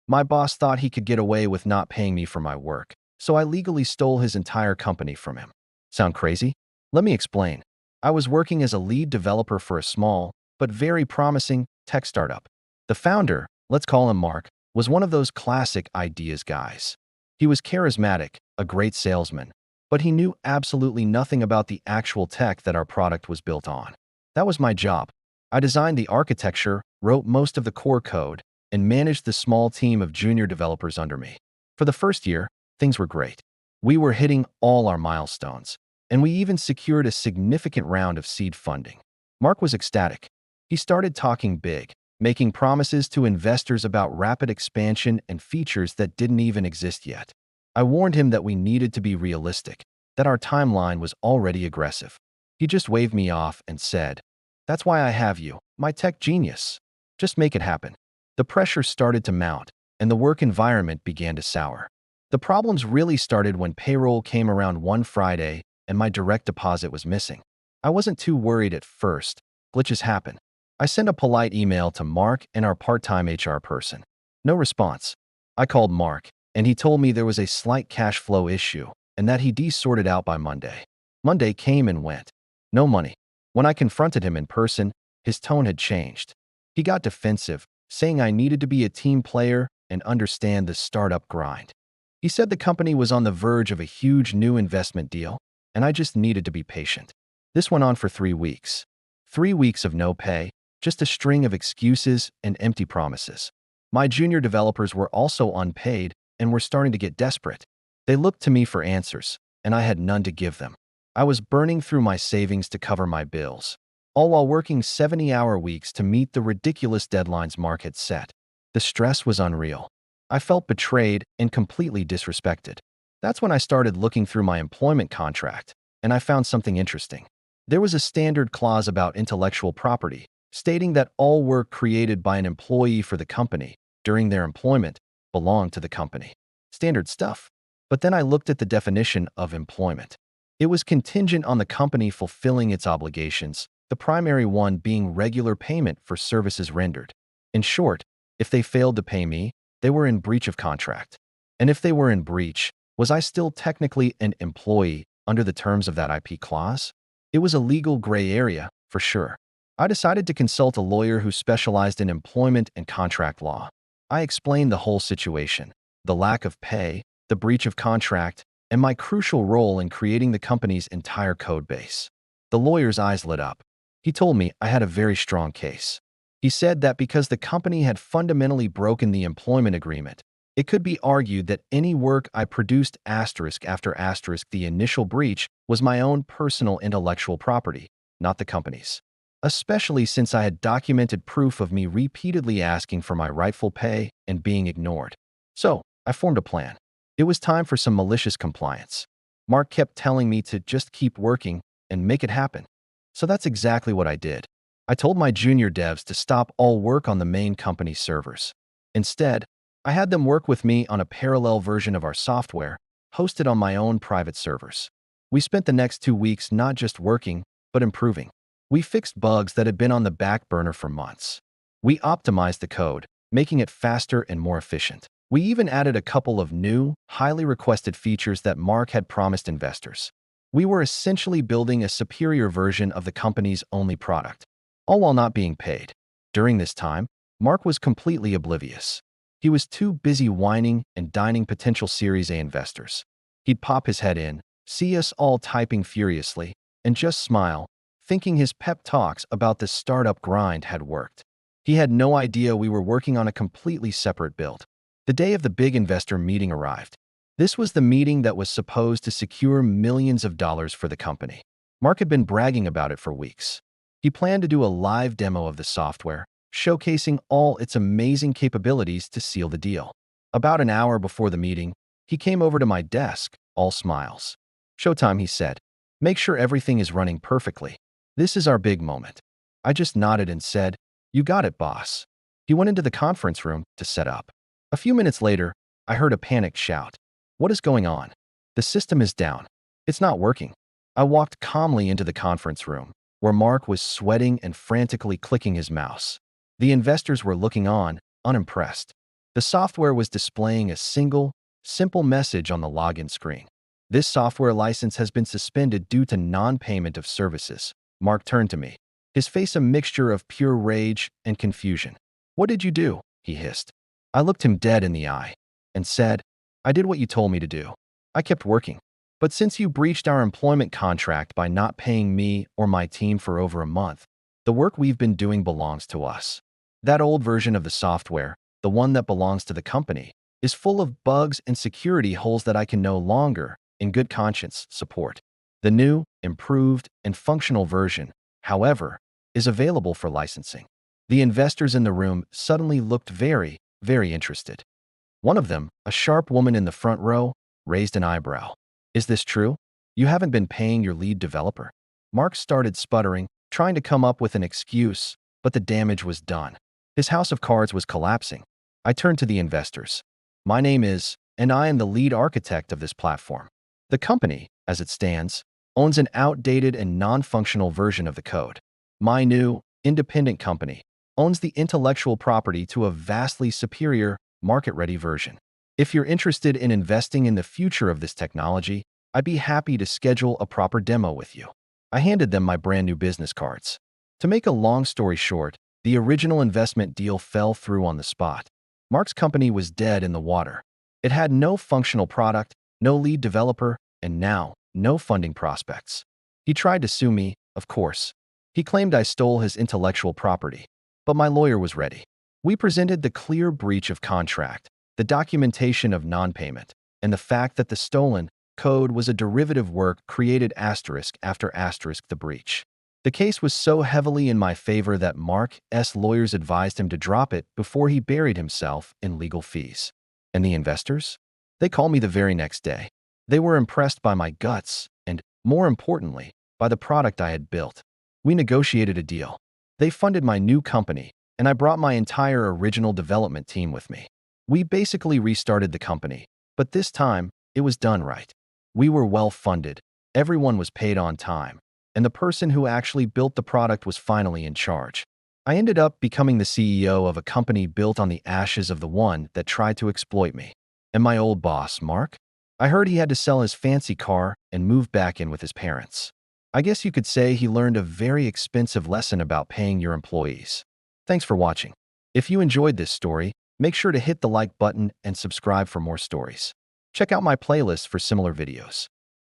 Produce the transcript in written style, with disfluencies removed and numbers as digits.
My boss thought he could get away with not paying me for my work, so I legally stole his entire company from him. Sound crazy? Let me explain. I was working as a lead developer for a small, but very promising tech startup. The founder, let's call him Mark, was one of those classic ideas guys. He was charismatic, a great salesman, but he knew absolutely nothing about the actual tech that our product was built on. That was my job. I designed the architecture, wrote most of the core code, and managed the small team of junior developers under me. For the first year, things were great. We were hitting all our milestones, and we even secured a significant round of seed funding. Mark was ecstatic. He started talking big, making promises to investors about rapid expansion and features that didn't even exist yet. I warned him that we needed to be realistic, that our timeline was already aggressive. He just waved me off and said, "That's why I have you, my tech genius. Just make it happen." The pressure started to mount, and the work environment began to sour. The problems really started when payroll came around one Friday and my direct deposit was missing. I wasn't too worried at first. Glitches happen. I sent a polite email to Mark and our part-time HR person. No response. I called Mark, and he told me there was a slight cash flow issue and that he'd sorted out by Monday. Monday came and went. No money. When I confronted him in person, his tone had changed. He got defensive, saying I needed to be a team player and understand the startup grind. He said the company was on the verge of a huge new investment deal, and I just needed to be patient. This went on for 3 weeks. 3 weeks of no pay, just a string of excuses and empty promises. My junior developers were also unpaid and were starting to get desperate. They looked to me for answers, and I had none to give them. I was burning through my savings to cover my bills, all while working 70-hour weeks to meet the ridiculous deadlines Mark had set. The stress was unreal. I felt betrayed and completely disrespected. That's when I started looking through my employment contract, and I found something interesting. There was a standard clause about intellectual property, stating that all work created by an employee for the company during their employment belonged to the company. Standard stuff. But then I looked at the definition of employment. It was contingent on the company fulfilling its obligations, the primary one being regular payment for services rendered. In short, if they failed to pay me, they were in breach of contract. And if they were in breach, was I still technically an employee under the terms of that IP clause? It was a legal gray area, for sure. I decided to consult a lawyer who specialized in employment and contract law. I explained the whole situation, the lack of pay, the breach of contract, and my crucial role in creating the company's entire code base. The lawyer's eyes lit up. He told me I had a very strong case. He said that because the company had fundamentally broken the employment agreement, it could be argued that any work I produced asterisk after asterisk the initial breach was my own personal intellectual property, not the company's. Especially since I had documented proof of me repeatedly asking for my rightful pay and being ignored. So, I formed a plan. It was time for some malicious compliance. Mark kept telling me to just keep working and make it happen. So that's exactly what I did. I told my junior devs to stop all work on the main company servers. Instead, I had them work with me on a parallel version of our software, hosted on my own private servers. We spent the next 2 weeks not just working, but improving. We fixed bugs that had been on the back burner for months. We optimized the code, making it faster and more efficient. We even added a couple of new, highly requested features that Mark had promised investors. We were essentially building a superior version of the company's only product, all while not being paid. During this time, Mark was completely oblivious. He was too busy whining and dining potential Series A investors. He'd pop his head in, see us all typing furiously, and just smile, thinking his pep talks about the startup grind had worked. He had no idea we were working on a completely separate build. The day of the big investor meeting arrived. This was the meeting that was supposed to secure millions of dollars for the company. Mark had been bragging about it for weeks. He planned to do a live demo of the software, showcasing all its amazing capabilities to seal the deal. About an hour before the meeting, he came over to my desk, all smiles. "Showtime," he said. "Make sure everything is running perfectly. This is our big moment." I just nodded and said, "You got it, boss." He went into the conference room to set up. A few minutes later, I heard a panicked shout. "What is going on? The system is down. It's not working." I walked calmly into the conference room, where Mark was sweating and frantically clicking his mouse. The investors were looking on, unimpressed. The software was displaying a single, simple message on the login screen. This software license has been suspended due to non-payment of services. Mark turned to me, his face a mixture of pure rage and confusion. What did you do? He hissed. I looked him dead in the eye and said, I did what you told me to do. I kept working. But since you breached our employment contract by not paying me or my team for over a month, the work we've been doing belongs to us. That old version of the software, the one that belongs to the company, is full of bugs and security holes that I can no longer, in good conscience, support. The new, improved, and functional version, however, is available for licensing. The investors in the room suddenly looked very, very interested. One of them, a sharp woman in the front row, raised an eyebrow. Is this true? You haven't been paying your lead developer? Mark started sputtering, trying to come up with an excuse, but the damage was done. His house of cards was collapsing. I turned to the investors. My name is, and I am the lead architect of this platform. The company, as it stands, owns an outdated and non-functional version of the code. My new, independent company owns the intellectual property to a vastly superior, market-ready version. If you're interested in investing in the future of this technology, I'd be happy to schedule a proper demo with you. I handed them my brand new business cards. To make a long story short, the original investment deal fell through on the spot. Mark's company was dead in the water. It had no functional product, no lead developer, and now, no funding prospects. He tried to sue me, of course. He claimed I stole his intellectual property. But my lawyer was ready. We presented the clear breach of contract, the documentation of non-payment, and the fact that the stolen code was a derivative work created asterisk after asterisk the breach. The case was so heavily in my favor that Mark's lawyers advised him to drop it before he buried himself in legal fees. And the investors? They called me the very next day. They were impressed by my guts and, more importantly, by the product I had built. We negotiated a deal. They funded my new company, and I brought my entire original development team with me. We basically restarted the company, but this time, it was done right. We were well funded, everyone was paid on time, and the person who actually built the product was finally in charge. I ended up becoming the CEO of a company built on the ashes of the one that tried to exploit me. And my old boss, Mark? I heard he had to sell his fancy car and move back in with his parents. I guess you could say he learned a very expensive lesson about paying your employees. Thanks for watching. If you enjoyed this story, make sure to hit the like button and subscribe for more stories. Check out my playlist for similar videos.